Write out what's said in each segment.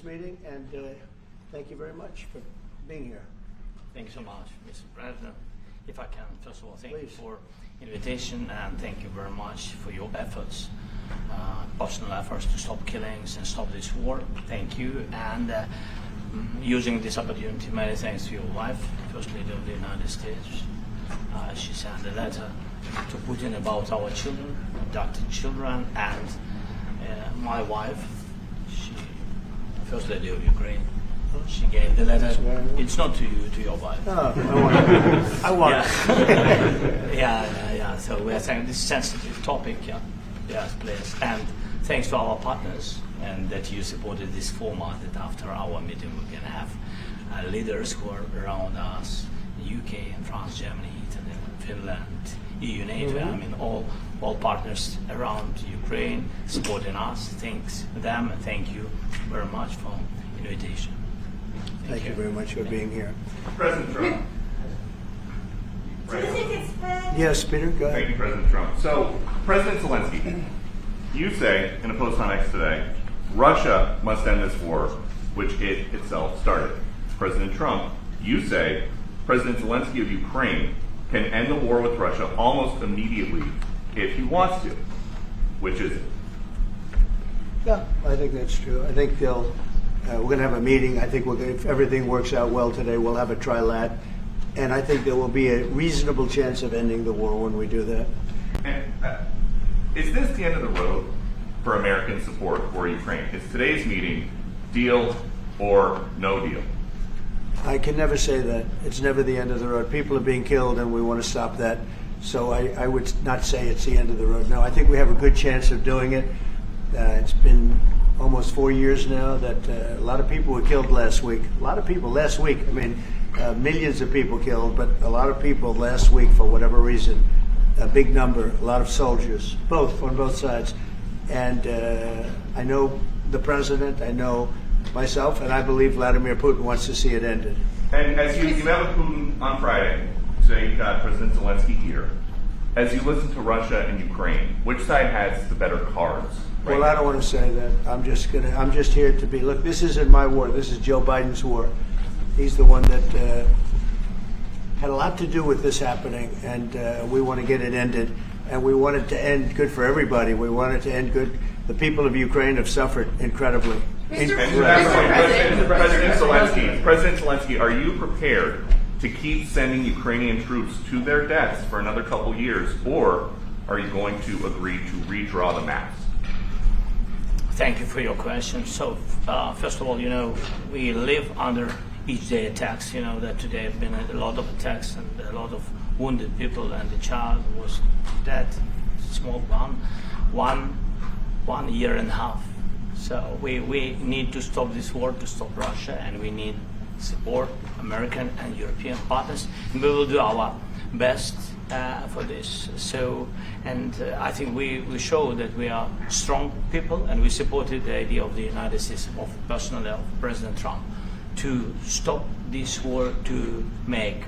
this meeting, and thank you very much for being here. Thank you so much, Mr. President. If I can, first of all, thank Please. you for invitation, and thank you very much for your efforts, personal efforts to stop killings and stop this war. Thank you. And using this opportunity, many thanks to your wife, First Lady of the United States. She sent a letter to Putin about our children, abducted children, and my wife, she, First Lady of Ukraine, she gave the letter. It's not to you, to your wife. Oh, I want it. Yeah. So we are saying this sensitive topic. Yes, please. And thanks to our partners, and that you supported this format. That after our meeting we can have leaders who are around us, UK and France, Germany, Italy, Finland, EU, NATO. I mean, all partners around Ukraine supporting us. Thanks to them, and thank you very much for invitation. Thank you very much for being here. President Trump. Do you think it's fair? Yes, Peter, go ahead. Thank you, President Trump. So, President Zelensky, you say in a post on X today, Russia must end this war, which it itself started. President Trump, you say President Zelensky of Ukraine can end the war with Russia almost immediately if he wants to. Which is it? Yeah, I think that's true. I think they'll. We're going to have a meeting. I think if everything works out well today, we'll have a trilat, and I think there will be a reasonable chance of ending the war when we do that. And, is this the end of the road for American support for Ukraine? Is today's meeting deal or no deal? I can never say that. It's never the end of the road. People are being killed, and we want to stop that. So I would not say it's the end of the road. No, I think we have a good chance of doing it. It's been almost 4 years now that a lot of people were killed last week. A lot of people last week. I mean, millions of people killed, but a lot of people last week for whatever reason. A big number, a lot of soldiers, on both sides. And I know the president, I know myself, and I believe Vladimir Putin wants to see it ended. And as you met with Putin on Friday, today you've got President Zelensky here. As you listen to Russia and Ukraine, which side has the better cards? Right Well, now? I don't want to say that. I'm just here to be. Look, this isn't my war. This is Joe Biden's war. He's the one that had a lot to do with this happening, and we want to get it ended. And we want it to end good for everybody. We want it to end good. The people of Ukraine have suffered incredibly. President Zelensky, are you prepared to keep sending Ukrainian troops to their deaths for another couple years, or are you going to agree to redraw the maps? Thank you for your question. So, first of all, we live under each day attacks. That today have been a lot of attacks and a lot of wounded people, and the child was dead, small one year and a half. So we need to stop this war, to stop Russia, and we need support, American and European partners, and we will do our best for this. So, and I think we show that we are strong people, and we supported the idea of the United States, of personally of President Trump, to stop this war, to make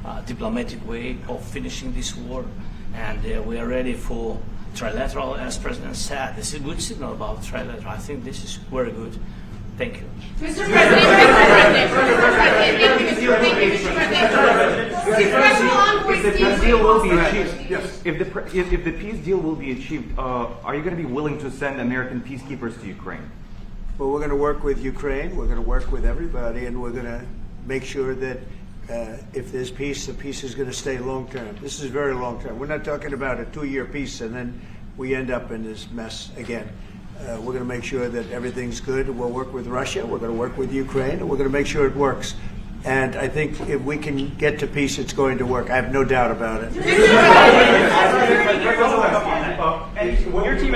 a diplomatic way of finishing this war, and we are ready for trilateral, as President said. This is a good signal about trilateral. I think this is very good. Thank you. Mr. President, if the peace deal will be achieved, are you going to be willing to send American peacekeepers to Ukraine? Well, we're going to work with Ukraine. We're going to work with everybody, and we're going to make sure that if there's peace, the peace is going to stay long term. This is very long term. We're not talking about a 2-year peace and then we end up in this mess again. We're going to make sure that everything's good. We'll work with Russia. We're going to work with Ukraine, and we're going to make sure it works. And I think if we can get to peace, it's going to work. I have no doubt about it. Your team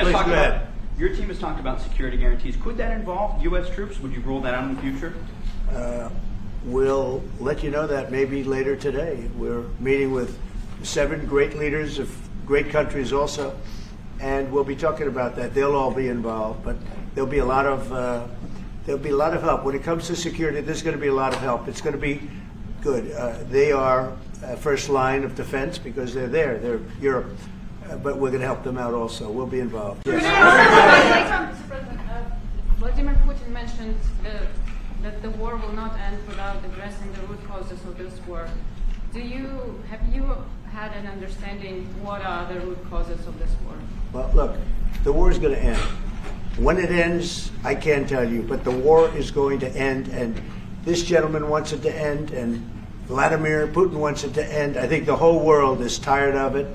has talked about security guarantees. Could that involve U.S. troops? Would you rule that out in the future? We'll let you know that maybe later today. We're meeting with 7 great leaders of great countries also, and we'll be talking about that. They'll all be involved, but there'll be a lot of help when it comes to security. There's going to be a lot of help. It's going to be good. They are first line of defense because they're there. They're Europe, but we're going to help them out also. We'll be involved. Yes. Vladimir Putin Putin mentioned that the war will not end without addressing the root causes of this war. Have you had an understanding what are the root causes of this war? Well, look, the war is going to end. When it ends, I can't tell you, but the war is going to end, and this gentleman wants it to end, and Vladimir Putin wants it to end. I think the whole world is tired of it,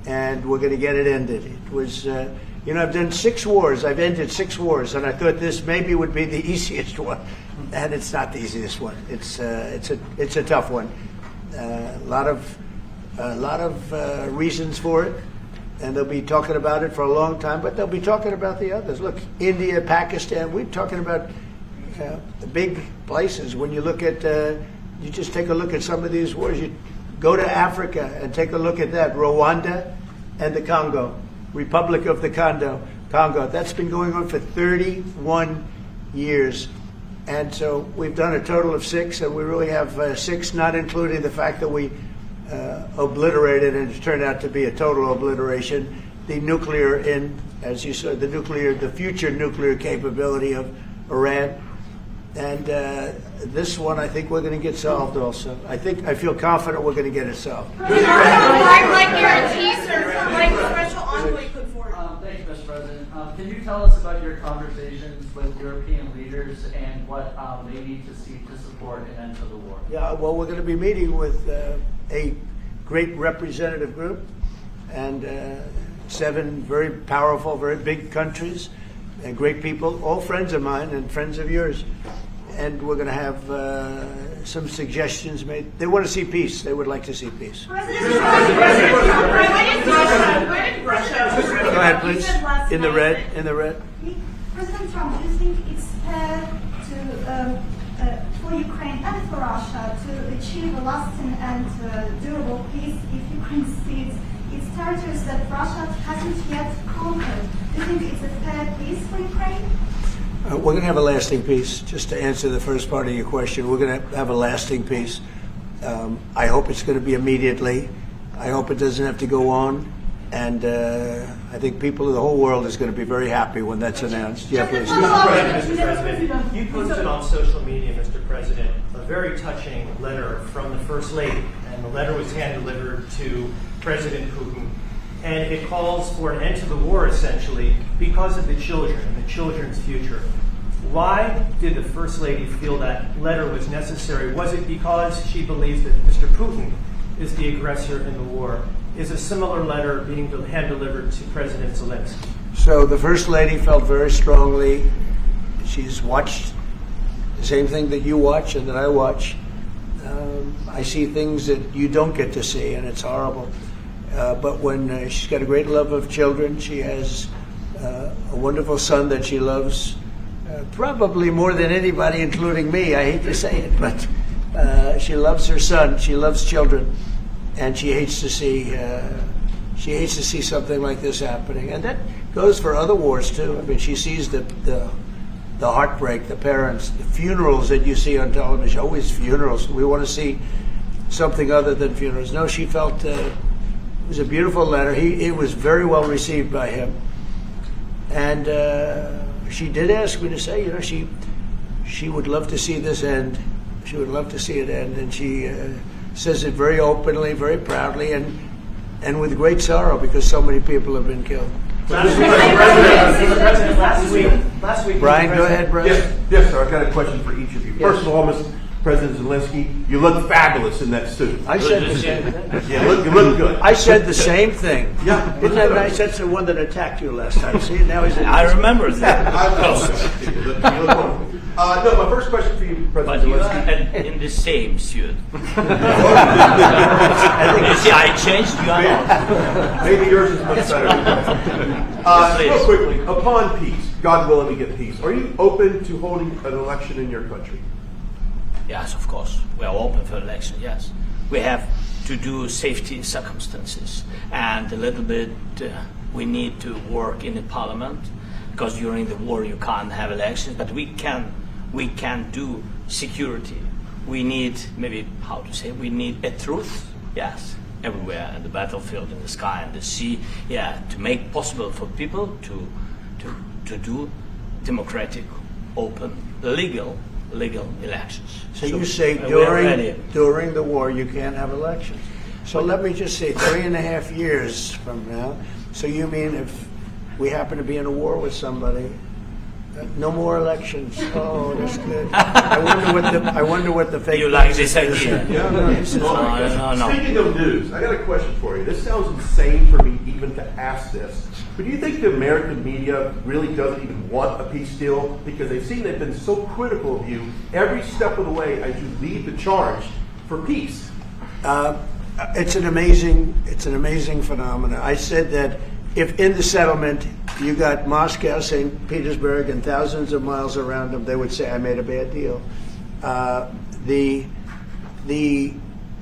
and we're going to get it ended. It was, I've done 6 wars. I've ended 6 wars, and I thought this maybe would be the easiest one, and it's not the easiest one. It's a tough one. A lot of reasons for it, and they'll be talking about it for a long time. But they'll be talking about the others. Look, India, Pakistan. We're talking about the big places. When you look at, you just take a look at some of these wars. You go to Africa and take a look at that. Rwanda and the Congo, Republic of the Congo. That's been going on for 31 years. And so we've done a total of 6, and we really have 6, not including the fact that we obliterated, and it turned out to be a total obliteration, the nuclear, as you said, the future nuclear capability of Iran. And this one, I think we're going to get solved also. I feel confident we're going to get it solved. Like guarantees or like the special envoy put forward. Thanks, Mr. President. Can you tell us about your conversations with European leaders and what they need to see to support an end to the war? Yeah, well, we're going to be meeting with a great representative group and 7 very powerful, very big countries and great people, all friends of mine and friends of yours. And we're going to have some suggestions made. They want to see peace. They would like to see peace. Go ahead, please. In the red. President Trump, do you think it's fair for Ukraine and for Russia to achieve a lasting and durable peace if Ukraine cedes its territories that Russia hasn't yet conquered? Do you think it's a fair peace for Ukraine? We're going to have a lasting peace. Just to answer the first part of your question, we're going to have a lasting peace. I hope it's going to be immediately. I hope it doesn't have to go on. And I think people of the whole world is going to be very happy when that's announced. Yeah, please. Mr. President, you posted on social media, Mr. President, a very touching letter from the First Lady. And the letter was hand-delivered to President Putin. And it calls for an end to the war, essentially, because of the children and the children's future. Why did the First Lady feel that letter was necessary? Was it because she believes that Mr. Putin is the aggressor in the war? Is a similar letter being hand-delivered to President Zelensky? So the First Lady felt very strongly. She's watched the same thing that you watch and that I watch. I see things that you don't get to see, and it's horrible. But when she's got a great love of children, she has a wonderful son that she loves, probably more than anybody, including me. I hate to say it, but she loves her son. She loves children, and she hates to see something like this happening. And that goes for other wars too. I mean, she sees the heartbreak, the parents, the funerals that you see on television. Always funerals. We want to see something other than funerals. No, she felt. It was a beautiful letter. It was very well received by him. And she did ask me to say, she would love to see this end. She would love to see it end. And she says it very openly, very proudly, and with great sorrow because so many people have been killed. Last week, Brian, go ahead, Brian. Yes, sir. I've got a question for each of you. Yes. First of all, Mr. President Zelensky, you look fabulous in that suit. I said the same thing. You look good. I said the same thing. Yeah. Isn't that nice? That's the one that attacked you last time. See, now he's. I remember that. You look wonderful. No, my first question for you, But President you Zelensky. are in the same suit. I You see, I changed. You are not. Maybe yours is much better. Please. Real quickly, upon peace, God willing we get peace, are you open to holding an election in your country? Yes, of course. We are open for election, yes. We have to do safety circumstances. And a little bit, we need to work in the parliament, because during the war you can't have elections, but we can do security. We need, we need a truth, yes, everywhere, in the battlefield, in the sky, in the sea, yeah, to make possible for people to do democratic open, legal elections. So you say we're ready. during the war you can't have elections. So let me just say 3.5 years from now. So you mean if we happen to be in a war with somebody, no more elections? Oh, that's good. I wonder what the fake. You like news this is. idea? No, this is No. Speaking of news, I got a question for you. This sounds insane for me even to ask this. But do you think the American media really doesn't even want a peace deal? Because they've seen they've been so critical of you every step of the way as you lead the charge for peace. It's an amazing phenomenon. I said that if in the settlement you got Moscow, St. Petersburg, and thousands of miles around them, they would say I made a bad deal. The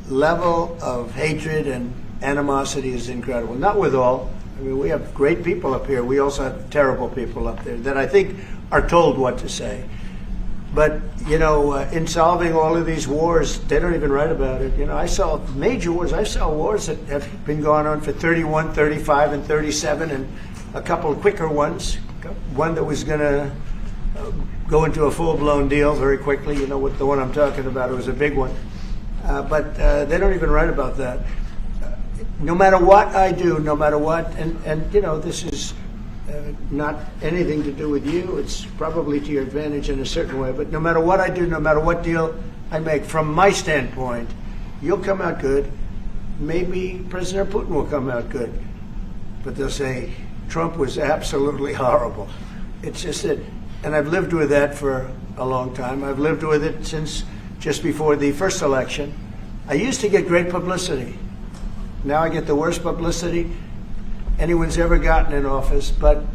level of hatred and animosity is incredible. Not with all. I mean, we have great people up here. We also have terrible people up there that I think are told what to say. But, in solving all of these wars, they don't even write about it. I saw major wars. I saw wars that have been going on for 31, 35, and 37, and a couple of quicker ones. One that was going to go into a full-blown deal very quickly. You know what the one I'm talking about. It was a big one. But they don't even write about that. No matter what I do, no matter what, and this is not anything to do with you. It's probably to your advantage in a certain way. But no matter what I do, no matter what deal I make, from my standpoint, you'll come out good. Maybe President Putin will come out good. But they'll say, Trump was absolutely horrible. It's just that, and I've lived with that for a long time. I've lived with it since just before the first election. I used to get great publicity. Now I get the worst publicity anyone's ever gotten in office, but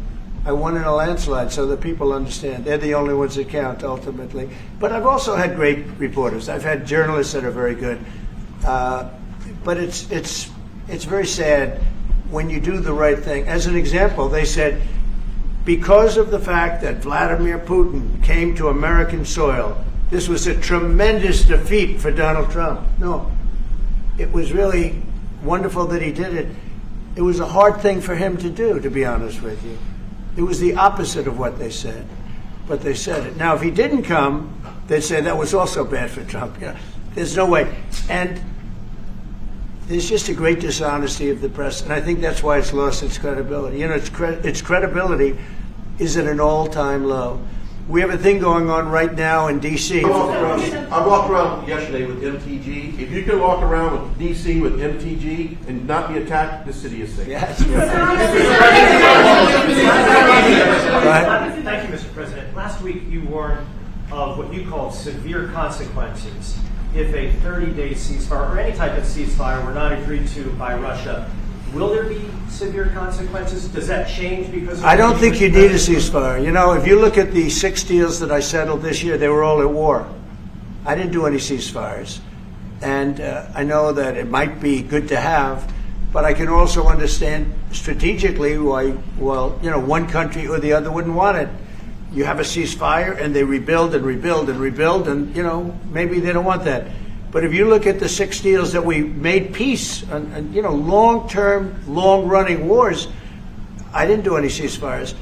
I won in a landslide, so that people understand. They're the only ones that count, ultimately. But I've also had great reporters. I've had journalists that are very good. But it's very sad when you do the right thing. As an example, they said, because of the fact that Vladimir Putin came to American soil, this was a tremendous defeat for Donald Trump. No, it was really wonderful that he did it. It was a hard thing for him to do, to be honest with you. It was the opposite of what they said, but they said it. Now, if he didn't come, they'd say that was also bad for Trump. There's no way. And there's just a great dishonesty of the press, and I think that's why it's lost its credibility. Its credibility is at an all-time low. We have a thing going on right now in D.C. I walked around yesterday with MTG. If you can walk around with D.C. with MTG and not be attacked, the city is safe. Yes. Thank you, Mr. President. Last week you warned of what you called severe consequences if a 30-day ceasefire or any type of ceasefire were not agreed to by Russia. Will there be severe consequences? Does that change because of I don't think you need a ceasefire. If you look at the 6 deals that I settled this year, they were all at war. I didn't do any ceasefires. And I know that it might be good to have, but I can also understand strategically why, one country or the other wouldn't want it. You have a ceasefire and they rebuild and rebuild and rebuild, and, maybe they don't want that. But if you look at the 6 deals that we made peace and long-term, long-running wars, I didn't do any ceasefires.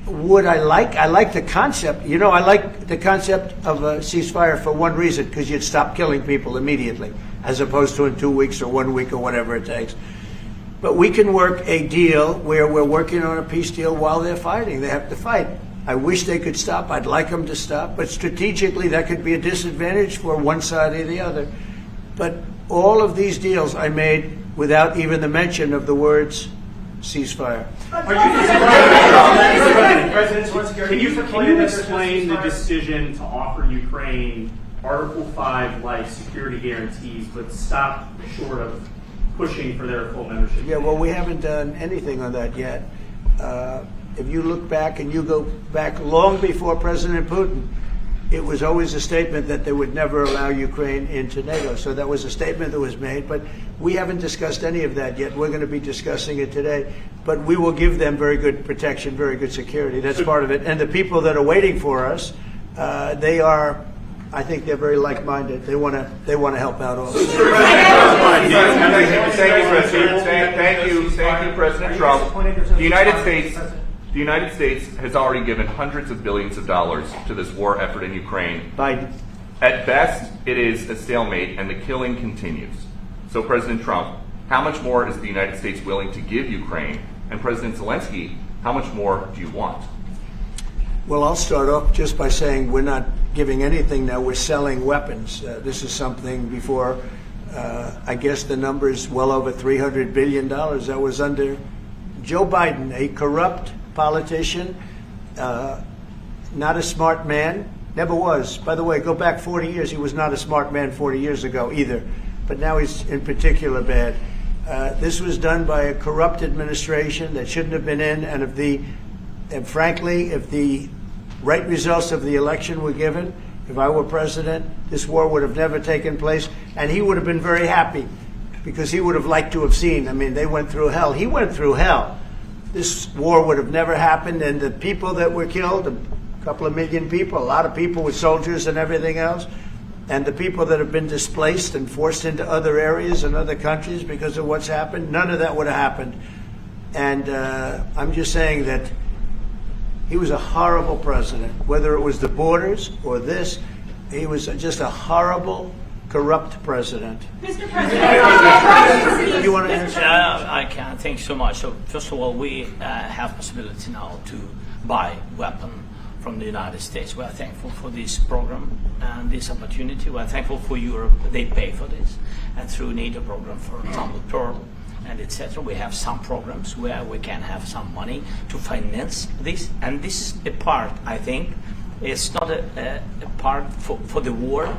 Would I like the concept. I like the concept of a ceasefire for one reason, because you'd stop killing people immediately, as opposed to in 2 weeks or 1 week or whatever it takes. But we can work a deal where we're working on a peace deal while they're fighting. They have to fight. I wish they could stop. I'd like them to stop. But strategically, that could be a disadvantage for one side or the other. But all of these deals I made without even the mention of the words ceasefire. Can you explain the decision to offer Ukraine Article 5-like security guarantees, but stop short of pushing for their full membership? Yeah, well, we haven't done anything on that yet. If you look back and you go back long before President Putin, it was always a statement that they would never allow Ukraine into NATO. So that was a statement that was made, but we haven't discussed any of that yet. We're going to be discussing it today. But we will give them very good protection, very good security. That's part of it. And the people that are waiting for us, I think they're very like-minded. They want to help out also. Thank you, President Trump. The United States The United States has already given hundreds of billions of dollars to this war effort in Ukraine. Biden. At best, it is a stalemate and the killing continues. So President Trump, how much more is the United States willing to give Ukraine? And President Zelensky, how much more do you want? Well, I'll start off just by saying we're not giving anything now. We're selling weapons. This is something before, I guess the number is well over $300 billion. That was under Joe Biden, a corrupt politician, not a smart man, never was. By the way, go back 40 years. He was not a smart man 40 years ago either. But now he's in particular bad. This was done by a corrupt administration that shouldn't have been in, and frankly, if the right results of the election were given, if I were president, this war would have never taken place, and he would have been very happy because he would have liked to have seen. I mean, they went through hell. He went through hell. This war would have never happened, and the people that were killed, a couple of million people, a lot of people with soldiers and everything else, and the people that have been displaced and forced into other areas and other countries because of what's happened, none of that would have happened. And I'm just saying that he was a horrible president, whether it was the borders or this. He was just a horrible, corrupt president. Mr. President, You want to answer? I can. Thanks so much. So first of all, we have possibility now to buy weapon from the United States. We are thankful for this program and this opportunity. We are thankful for Europe. They pay for this. And through NATO program, for example, Pearl and etc., we have some programs where we can have some money to finance this. And this is a part, I think, it's not a part for the war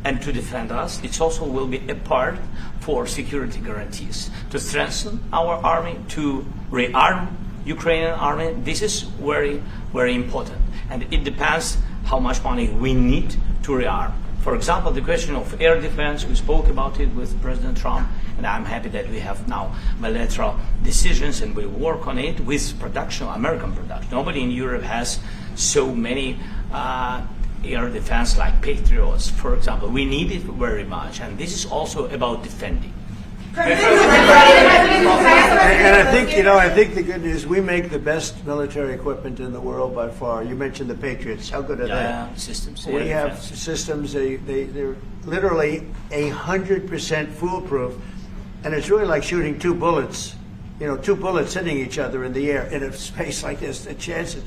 and to defend us. It also will be a part for security guarantees, to strengthen our army, to rearm Ukrainian army. This is very, very important. And it depends how much money we need to rearm. For example, the question of air defense, we spoke about it with President Trump, and I'm happy that we have now bilateral decisions and we work on it with production, American production. Nobody in Europe has so many air defense like Patriots, for example. We need it very much, and this is also about defending. And I think the good news, we make the best military equipment in the world by far. You mentioned the Patriots. How good are they? Systems. We have systems. They're literally 100% foolproof, and it's really like shooting two bullets. Two bullets hitting each other in the air in a space like this. The chance is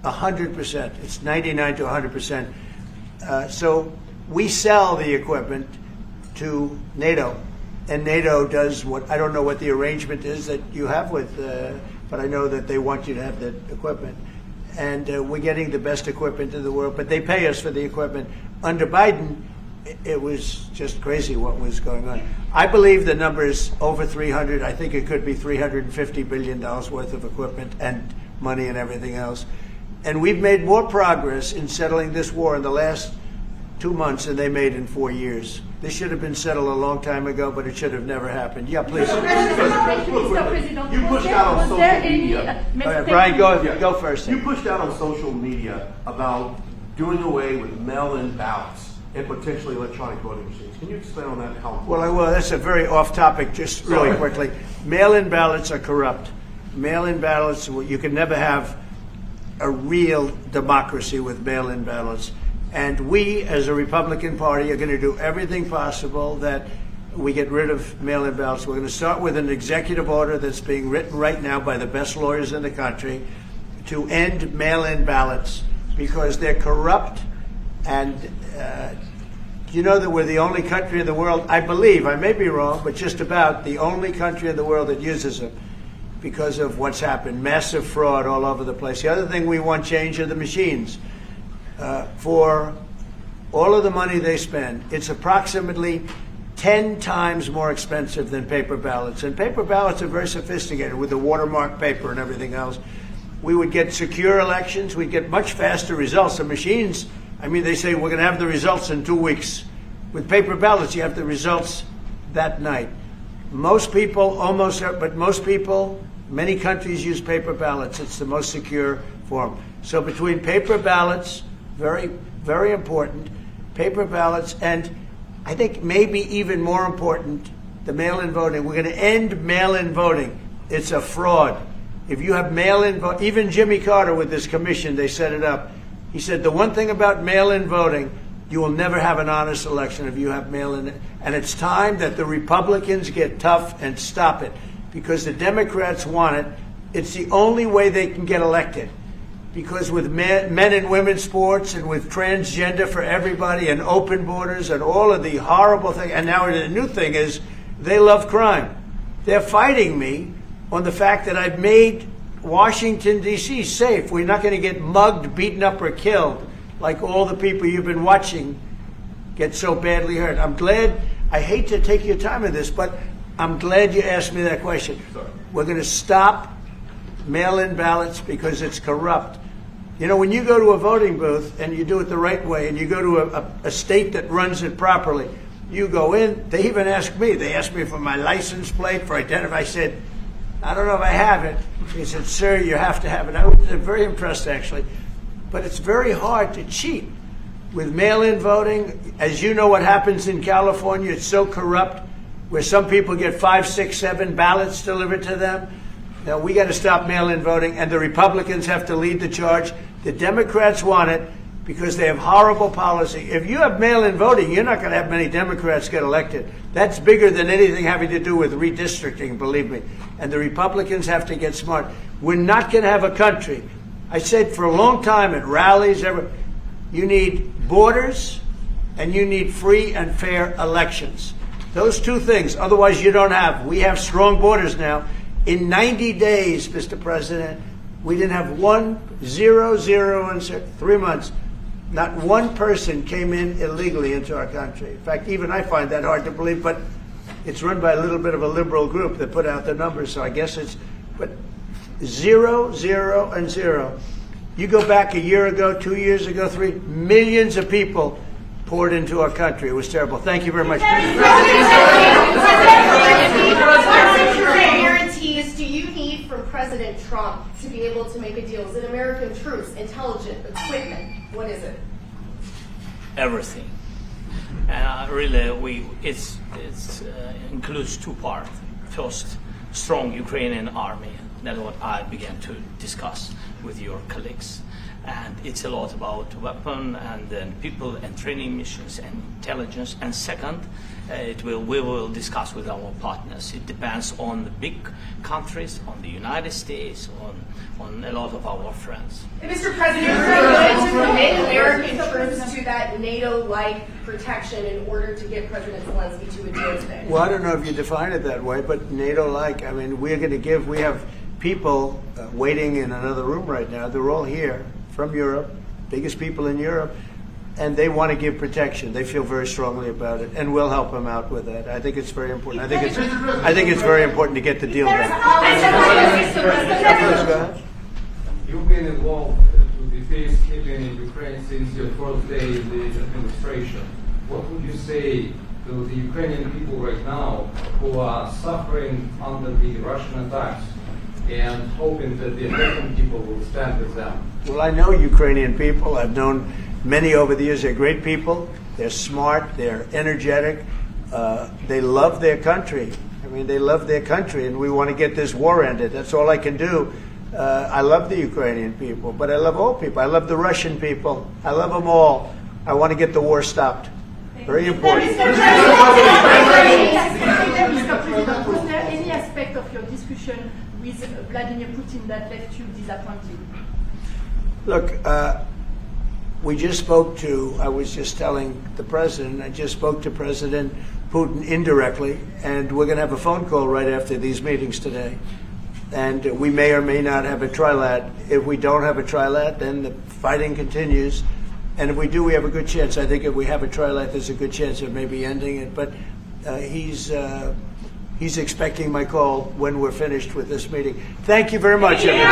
100%. It's 99 to 100%. So we sell the equipment to NATO. And NATO does what, I don't know what the arrangement is that you have with, but I know that they want you to have the equipment. And we're getting the best equipment in the world, but they pay us for the equipment. Under Biden, it was just crazy what was going on. I believe the number is over 300. I think it could be $350 billion worth of equipment and money and everything else. And we've made more progress in settling this war in the last 2 months than they made in 4 years. This should have been settled a long time ago, but it should have never happened. Yeah, please. You pushed out on social media. All right, Brian, go first. You pushed out on social media about doing away with mail-in ballots and potentially electronic voting machines. Can you explain on that? Well, that's a very off-topic, just really quickly. Mail-in ballots are corrupt. Mail-in ballots, you can never have a real democracy with mail-in ballots. And we, as a Republican Party, are going to do everything possible that we get rid of mail-in ballots. We're going to start with an executive order that's being written right now by the best lawyers in the country to end mail-in ballots because they're corrupt. And you know that we're the only country in the world, I believe, I may be wrong, but just about the only country in the world that uses them because of what's happened. Massive fraud all over the place. The other thing we want change are the machines. For all of the money they spend, it's approximately 10 times more expensive than paper ballots. And paper ballots are very sophisticated with the watermark paper and everything else. We would get secure elections. We'd get much faster results. The machines, they say we're going to have the results in 2 weeks. With paper ballots, you have the results that night. Most people, many countries use paper ballots. It's the most secure form. So between paper ballots, very, very important, paper ballots, and I think maybe even more important, the mail-in voting. We're going to end mail-in voting. It's a fraud. if you have mail-in vote, even Jimmy Carter with this commission, they set it up. He said the one thing about mail-in voting, you will never have an honest election if you have mail-in. And it's time that the Republicans get tough and stop it, because the Democrats want it. It's the only way they can get elected. Because with men and women's sports and with transgender for everybody and open borders and all of the horrible things, and now the new thing is they love crime. They're fighting me on the fact that I've made Washington, D.C. safe. We're not going to get mugged, beaten up, or killed like all the people you've been watching get so badly hurt. I'm glad, I hate to take your time on this, but I'm glad you asked me that question. Sorry. We're going to stop mail-in ballots because it's corrupt. You know, when you go to a voting booth and you do it the right way and you go to a state that runs it properly, you go in, they even ask me, they asked me for my license plate, for identify. I said, I don't know if I have it. He said, sir, you have to have it. I was very impressed, actually. But it's very hard to cheat with mail-in voting. As you know what happens in California, it's so corrupt, where some people get 5, 6, 7 ballots delivered to them. Now, we got to stop mail-in voting, and the Republicans have to lead the charge. The Democrats want it because they have horrible policy. If you have mail-in voting, you're not going to have many Democrats get elected. That's bigger than anything having to do with redistricting, believe me. And the Republicans have to get smart. We're not going to have a country. I said for a long time at rallies, you need borders and you need free and fair elections. Those two things. Otherwise, you don't have. We have strong borders now. In 90 days, Mr. President, we didn't have 0 in 3 months. Not one person came in illegally into our country. In fact, even I find that hard to believe, but it's run by a little bit of a liberal group that put out the numbers, so I guess it's, but 0, 0, and 0. You go back a year ago, 2 years ago, 3 millions of people poured into our country. It was terrible. Thank you very much. What guarantees do you need from President Trump to be able to make a deal? Is it American troops, intelligence, equipment? What is it? Everything. And really, it includes 2 parts. First, strong Ukrainian army. That's what I began to discuss with your colleagues. And it's a lot about weapon and then people and training missions and intelligence. And second, we will discuss with our partners. It depends on the big countries, on the United States, on a lot of our friends. And Mr. President, are you going to commit American troops to that NATO-like protection in order to get President Zelensky to a deal today? Well, I don't know if you define it that way, but NATO-like, I mean, we're going to give, we have people waiting in another room right now. They're all here from Europe, biggest people in Europe, and they want to give protection. They feel very strongly about it, and we'll help them out with that. I think it's very important. I think it's very important to get the deal done. You've been involved with the peacekeeping in Ukraine since your first day in the administration. What would you say to the Ukrainian people right now who are suffering under the Russian attacks and hoping that the American people will stand with them? Well, I know Ukrainian people. I've known many over the years. They're great people. They're smart. They're energetic. They love their country. I mean, they love their country, and we want to get this war ended. That's all I can do. I love the Ukrainian people, but I love all people. I love the Russian people. I love them all. I want to get the war stopped. Very important. Was there any aspect of your discussion with Vladimir Putin that left you disappointed? Look, we just spoke to, I was just telling the president, I just spoke to President Putin indirectly, and we're going to have a phone call right after these meetings today. And we may or may not have a trilat. If we don't have a trilat, then the fighting continues. And if we do, we have a good chance. I think if we have a trilat, there's a good chance of maybe ending it. But he's expecting my call when we're finished with this meeting. Thank you very much, everybody.